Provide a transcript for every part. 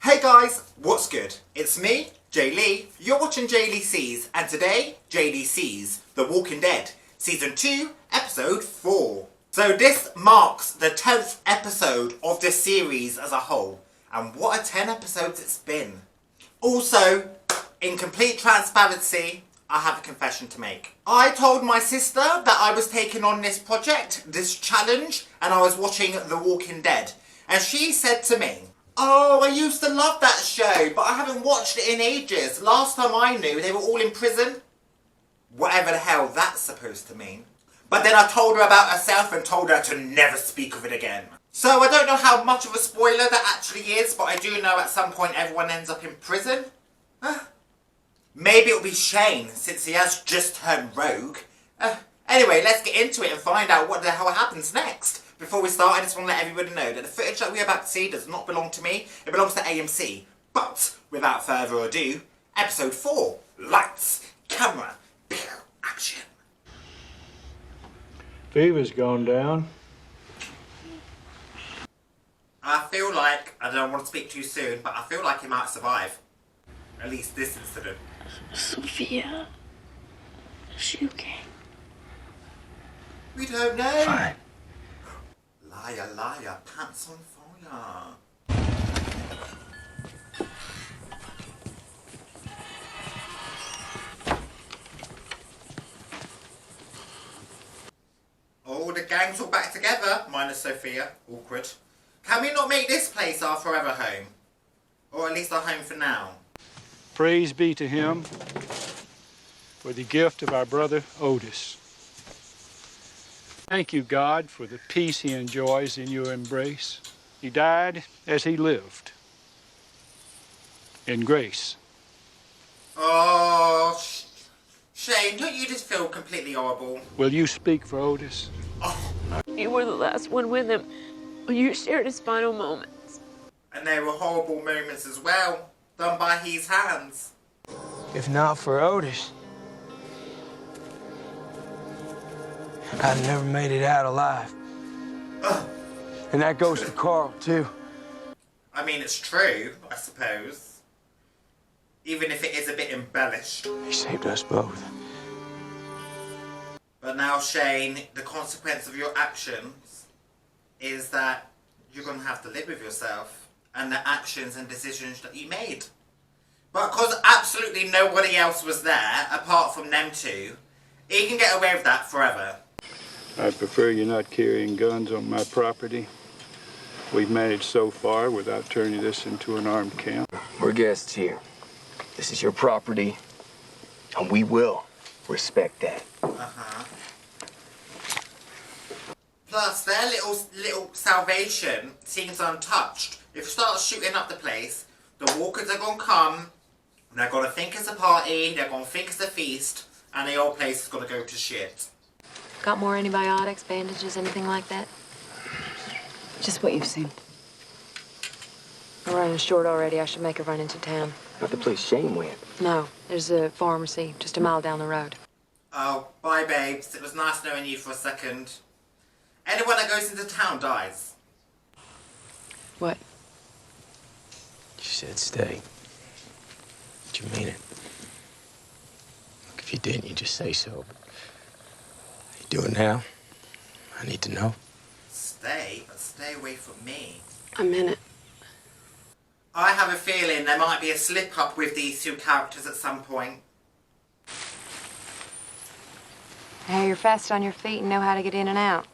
Hey guys, what's good? It's me, J-Lei. You're watching J-Lei Sees, and today, J-Lei Sees The Walking Dead, Season 2, Episode 4. So this marks the 10th episode of this series as a whole, and what a 10 episodes it's been. Also, in complete transparency, I have a confession to make. I told my sister that I was taking on this project, this challenge, and I was watching The Walking Dead, and she said to me, "Oh, I used to love that show, but I haven't watched it in ages. Last time I knew, they were all in prison." Whatever the hell that's supposed to mean. But then I told her about herself and told her to never speak of it again. So I don't know how much of a spoiler that actually is, but I do know at some point everyone ends up in prison. Maybe it'll be Shane, since he has just turned rogue. Anyway, let's get into it and find out what the hell happens next. Before we start, I just want to let everybody know that the footage that we're about to see does not belong to me. It belongs to AMC. But, without further ado, Episode 4. Lights, camera, action. Fever's gone down. I feel like, I don't want to speak too soon, but I feel like he might survive. At least this incident. Sophia, is she okay? We don't know. Fine. Liar, liar, pants on fire. Oh, the gang's all back together, minus Sophia. Awkward. Can we not make this place our forever home? Or at least our home for now? Praise be to him for the gift of our brother Otis. Thank you, God, for the peace he enjoys in your embrace. He died as he lived, in grace. Oh, Shane, don't you just feel completely horrible? Will you speak for Otis? Oh. You were the last one with him when you shared his final moments. And they were horrible moments as well, done by his hands. If not for Otis, I'd never made it out alive. And that goes for Carl, too. I mean, it's true, I suppose. Even if it is a bit embellished. He saved us both. But now, Shane, the consequence of your actions is that you're going to have to live with yourself and the actions and decisions that you made. But because absolutely nobody else was there, apart from them two, he can get away with that forever. I'd prefer you not carrying guns on my property. We've managed so far without turning this into an armed camp. We're guests here. This is your property, and we will respect that. Plus, their little salvation seems untouched. If you start shooting up the place, the walkers are going to come, and they're going to think it's a party, they're going to think it's a feast, and the old place is going to go to shit. Got more antibiotics, bandages, anything like that? Just what you've seen. I'm running short already. I should make a run into town. Not the place Shane went. No, there's a pharmacy just a mile down the road. Oh, bye babes. It was nice knowing you for a second. Anyone that goes into town dies. What? You said stay. Did you mean it? Look, if you didn't, you just say so. How you doing now? I need to know. Stay? But stay away from me. I'm in it. I have a feeling there might be a slip-up with these two characters at some point. Hey, you're fast on your feet and know how to get in and out.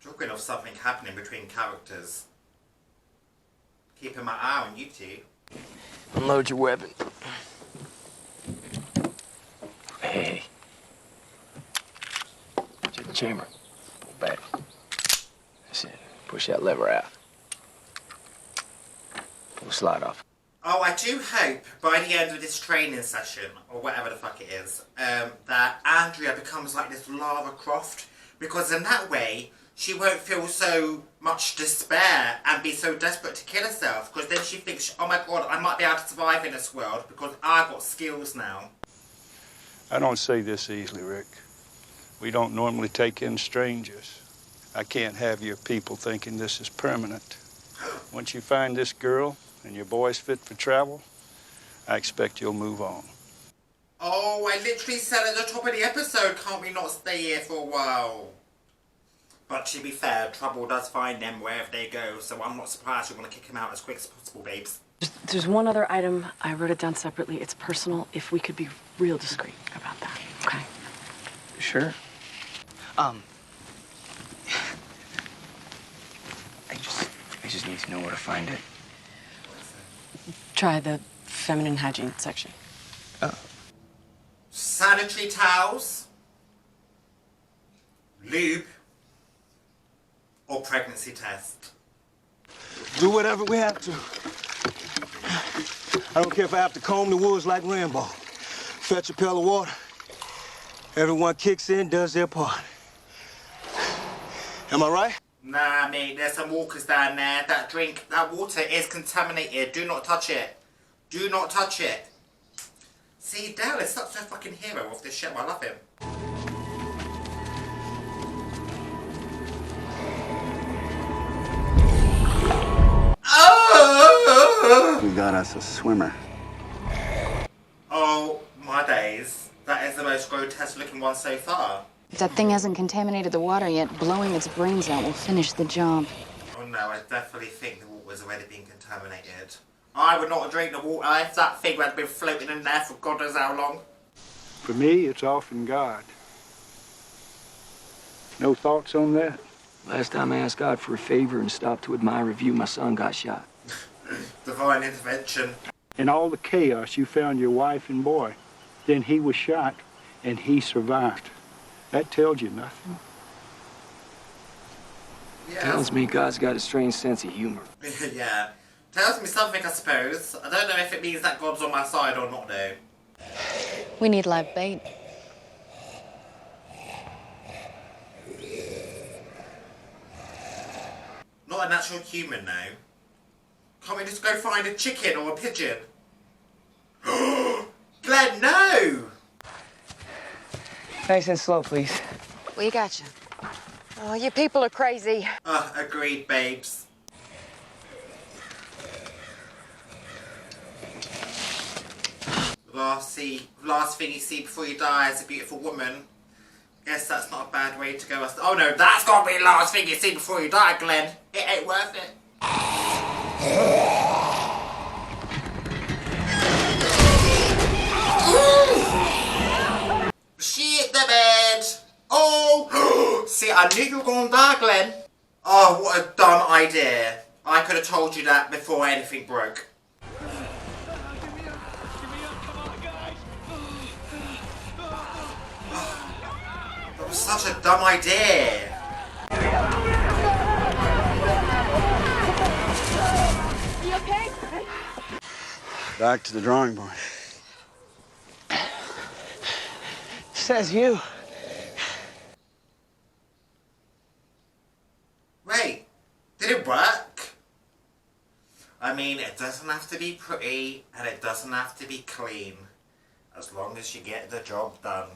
Talking of something happening between characters. Keeping my eye on you two. Unload your weapon. Hey. To the chamber. Pull back. That's it. Push that lever out. Pull the slide off. Oh, I do hope by the end of this training session, or whatever the fuck it is, that Andrea becomes like this Lara Croft, because in that way, she won't feel so much despair and be so desperate to kill herself, because then she thinks, oh my god, I might be able to survive in this world, because I've got skills now. I don't say this easily, Rick. We don't normally take in strangers. I can't have your people thinking this is permanent. Once you find this girl, and your boy's fit for travel, I expect you'll move on. Oh, I literally said at the top of the episode, can't we not stay here for a while? But to be fair, trouble does find them wherever they go, so I'm not surprised you want to kick him out as quick as possible, babes. There's one other item. I wrote it down separately. It's personal. If we could be real discreet about that, okay? Sure. I just need to know where to find it. Try the feminine hygiene section. Oh. Sanitary towels, lube, or pregnancy test. Do whatever we have to. I don't care if I have to comb the woods like Rambo. Fetch a pail of water. Everyone kicks in, does their part. Am I right? Nah, mate, there's some walkers down there. That water is contaminated. Do not touch it. Do not touch it. See, Daryl is such a fucking hero of this show. I love him. Oh! We got us a swimmer. Oh, my days. That is the most grotesque looking one so far. If that thing hasn't contaminated the water yet, blowing its brains out will finish the job. Oh no, I definitely think the water's already been contaminated. I would not drink the water if that thing had been floating in there for God knows how long. For me, it's all from God. No thoughts on that? Last time I asked God for a favor and stopped to admire a view, my son got shot. Divine intervention. In all the chaos, you found your wife and boy. Then he was shot, and he survived. That tells you nothing. Yeah. Tells me God's got a strange sense of humor. Yeah. Tells me something, I suppose. I don't know if it means that God's on my side or not, though. We need live bait. Not a natural human, though. Can't we just go find a chicken or a pigeon? Glenn, no! Nice and slow, please. We got you. Oh, you people are crazy. Agreed, babes. Last thing you see before you die is a beautiful woman. Guess that's not a bad way to go. Oh no, that's gotta be the last thing you see before you die, Glenn. It ain't worth it. Shit the bed. Oh! See, I knew you were gonna die, Glenn. Oh, what a dumb idea. I could have told you that before anything broke. That was such a dumb idea. You okay? Back to the drawing board. Says you. Wait, did it work? I mean, it doesn't have to be pretty and it doesn't have to be clean. As long as you get the job done.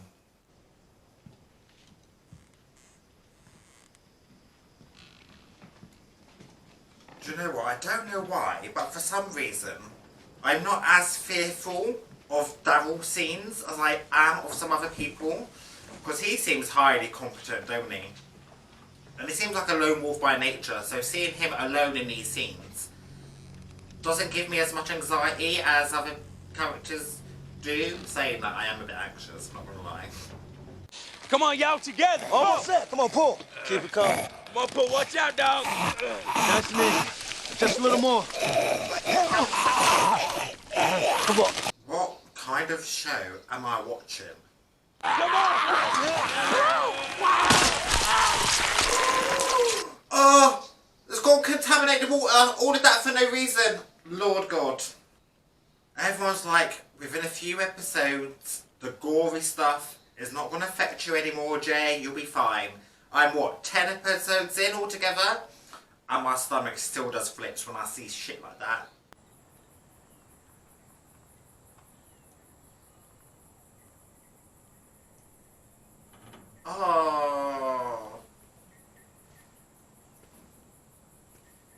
Do you know what? I don't know why, but for some reason, I'm not as fearful of Daryl's scenes as I am of some other people. Because he seems highly competent, don't he? And he seems like a lone wolf by nature, so seeing him alone in these scenes doesn't give me as much anxiety as other characters do. Saying that, I am a bit anxious, not gonna lie. Come on, y'all together. Almost set. Come on, pull. Keep it calm. Come on, pull. Watch out, dog. That's me. Just a little more. Come on. What kind of show am I watching? Oh, it's gone contaminate the water. All of that for no reason. Lord God. Everyone's like, within a few episodes, the gory stuff is not going to affect you anymore, Jay. You'll be fine. I'm, what, 10 episodes in altogether? And my stomach still does flips when I see shit like that. Oh.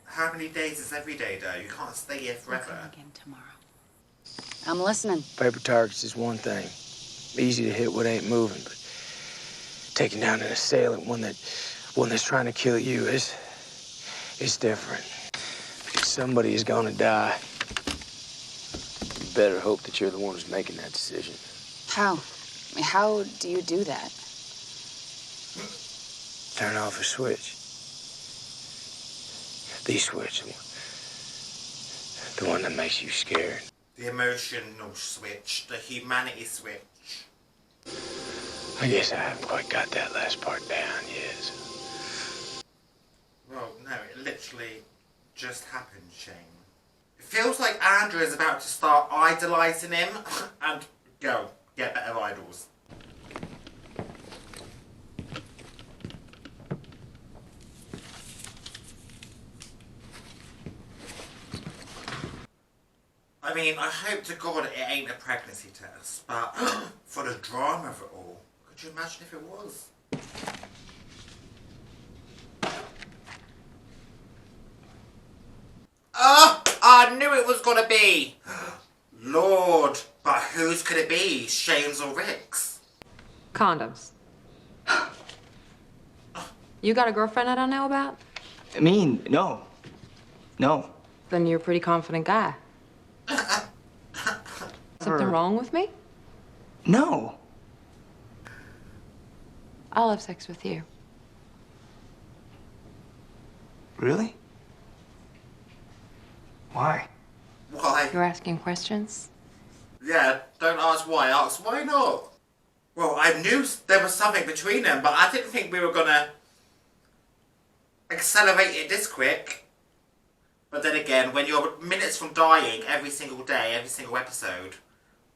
How many every day is every day, though. You can't stay here We'll forever. come again tomorrow. I'm listening. Paper targets is one thing. Easy to hit what ain't moving, but taking down an assailant, one that's trying to kill you, it's different. Because somebody is gonna die. You better hope that you're the one who's making that decision. How? I mean, how do you do that? Turn off a switch. The switch. The one that makes you scared. The emotional switch. The humanity switch. I guess I haven't quite got that last part down yet. Well, no, it literally just happened, Shane. It feels like Andrea is about to start idolising him and go, get better idols. I mean, I hope to God it ain't a pregnancy test, but for the drama of it all, could you imagine if it was? I knew it was gonna be! Lord, but whose could it be? Shane's or Rick's? Condoms. You got a girlfriend I don't know about? I mean, no. No. Then you're a pretty confident guy. Something wrong with me? No. I'll have sex with you. Really? Why? Why? You're asking questions? Yeah, don't ask why, ask why not? Well, I knew there was something between them, but I didn't think we were gonna accelerate it this quick. But then again, when you're minutes from dying every single day, every single episode,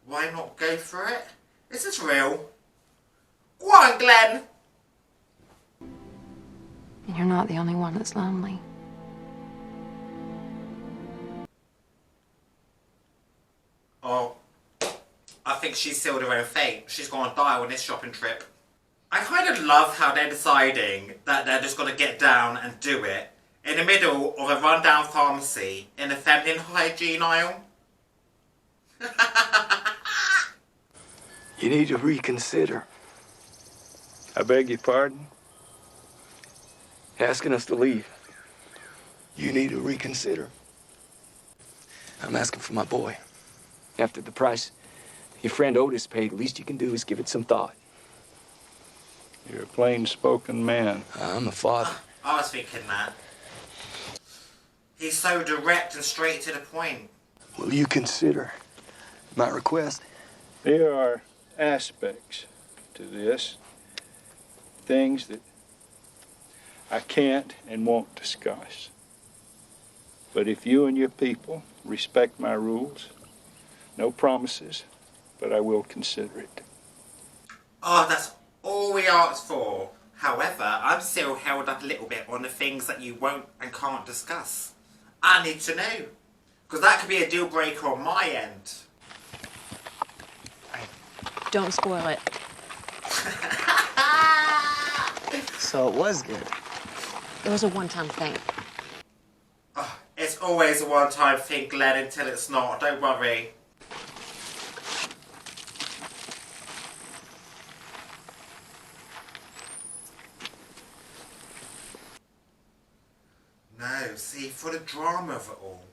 why not go for it? This is real. Go on, Glenn! And you're not the only one that's lonely. Oh, I think she's sealed her own fate. She's gonna die on this shopping trip. I kind of love how they're deciding that they're just gonna get down and do it in the middle of a rundown pharmacy in the feminine hygiene aisle. You need to reconsider. I beg your pardon? Asking us to leave. You need to reconsider. I'm asking for my boy. After the price your friend Otis paid, the least you can do is give it some thought. You're a plain-spoken man. I'm a father. I was thinking that. He's so direct and straight to the point. Will you consider my request? There are aspects to this, things that I can't and won't discuss. But if you and your people respect my rules, no promises, but I will consider it. Oh, that's all we asked for. However, I'm still held up a little bit on the things that you won't and can't discuss. I need to know. Because that could be a deal breaker on my end. Don't spoil it. So it was good. It was a one-time thing. Oh, it's always a one-time thing, Glenn, until it's not. Don't worry. No, see, for the drama of it all.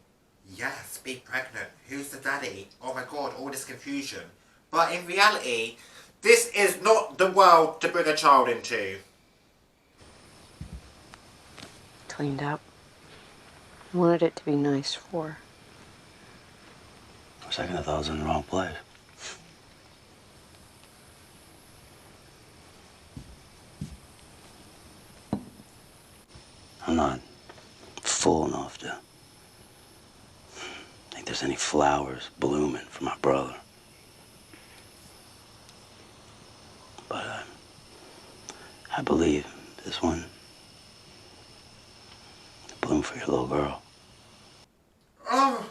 Yes, be pregnant. Who's the daddy? Oh my god, all this confusion. But in reality, this is not the world to bring a child into. Cleaned up. Wanted it to be nice for her. For a second, I thought I was in the wrong place. I'm not full enough to think there's any flowers blooming for my brother. But I believe this one will bloom for your little girl. Oh.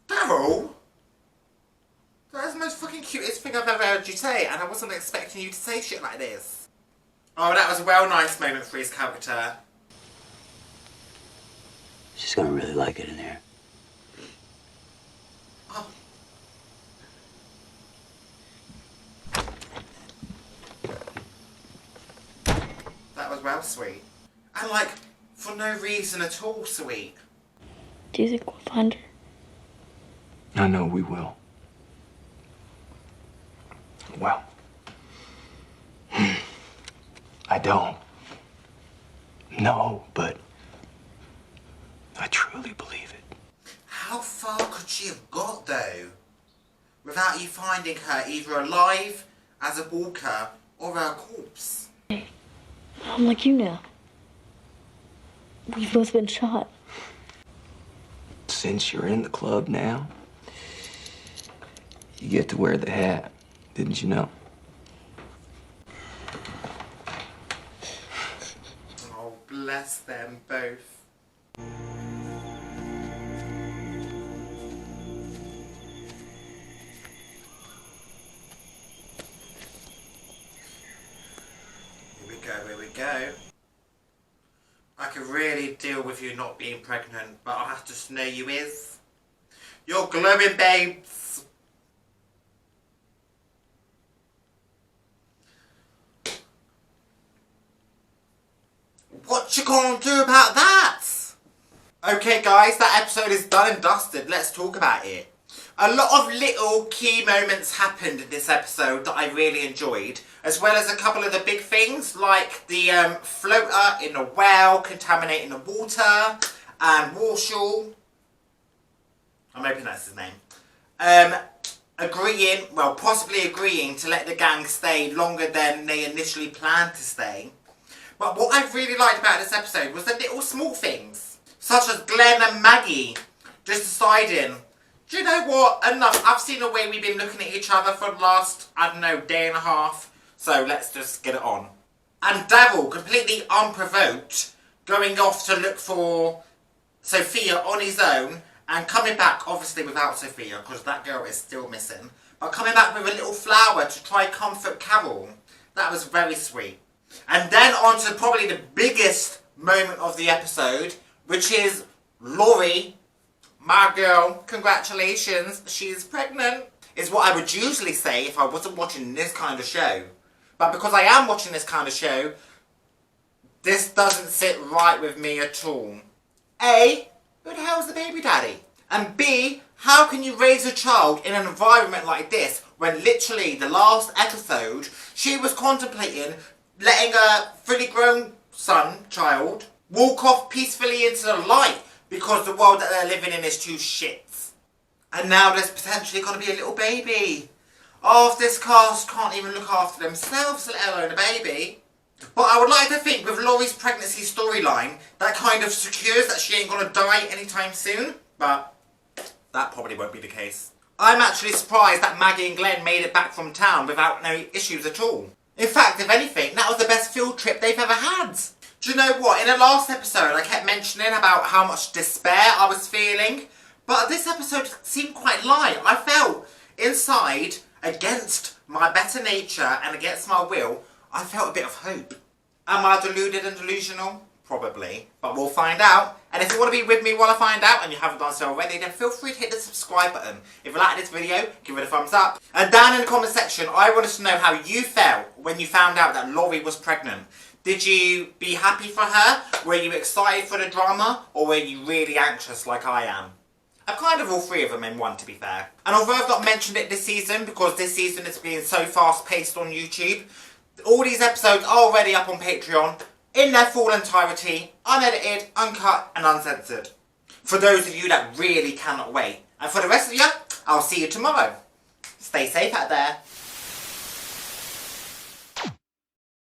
Daryl? That's the most fucking cutest thing I've ever heard you say, and I wasn't expecting you to say shit like this. Oh, that was a well nice moment for his character. She's gonna really like it in here. Oh. That was well sweet. And like, for no reason at all sweet. Do you think we'll find her? I know we will. Well, I don't. No, but I truly believe it. How far could she have got though? Without you finding her either alive, as a walker, or a corpse? I'm like you now. We've both been shot. Since you're in the club now, you get to wear the hat, didn't you know? Oh, bless them both. Here we go. I could really deal with you not being pregnant, but I have to know you is. You're glowing, babes. What you gonna do about that? Okay guys, that episode is done and dusted. Let's talk about it. A lot of little key moments happened in this episode that I really enjoyed, as well as a couple of the big things like the floater in the well contaminating the water, and Walsh, I'm hoping that's his name, possibly agreeing to let the gang stay longer than they initially planned to stay. But what I really liked about this episode was the little small things, such as Glenn and Maggie just deciding, do you know what? Enough. I've seen the way we've been looking at each other for the last, I don't know, day and a half. So let's just get it on. And Daryl, completely unprovoked, going off to look for Sophia on his own and coming back, obviously without Sophia, because that girl is still missing. But coming back with a little flower to try comfort Carol. That was very sweet. And then on to probably the biggest moment of the episode, which is Laurie, my girl, congratulations, she's pregnant, is what I would usually say if I wasn't watching this kind of show. But because I am watching this kind of show, this doesn't sit right with me at all. A, who the hell is the baby daddy? And B, how can you raise a child in an environment like this when literally the last episode she was contemplating letting a fully grown child walk off peacefully into the light because the world that they're living in is too shit. And now there's potentially going to be a little baby. Half this cast can't even look after themselves, let alone a baby. But I would like to think with Laurie's pregnancy storyline, that kind of secures that she ain't going to die anytime soon. But that probably won't be the case. I'm actually surprised that Maggie and Glenn made it back from town without no issues at all. In fact, if anything, that was the best field trip they've ever had. Do you know what? In the last episode, I kept mentioning about how much despair I was feeling. But this episode seemed quite light. I felt inside, against my better nature and against my will, I felt a bit of hope. Am I deluded and delusional? Probably. But we'll find out. And if you want to be with me while I find out, and you haven't done so already, then feel free to hit the subscribe button. If you like this video, give it a thumbs up. And down in the comment section, I wanted to know how you felt when you found out that Laurie was pregnant. Did you be happy for her? Were you excited for the drama? Or were you really anxious like I am? I'm kind of all three of them in one, to be fair. And although I've not mentioned it this season, because this season has been so fast-paced on YouTube, all these episodes are already up on Patreon, in their full entirety, unedited, uncut, and uncensored. For those of you that really cannot wait. And for the rest of you, I'll see you tomorrow. Stay safe out there.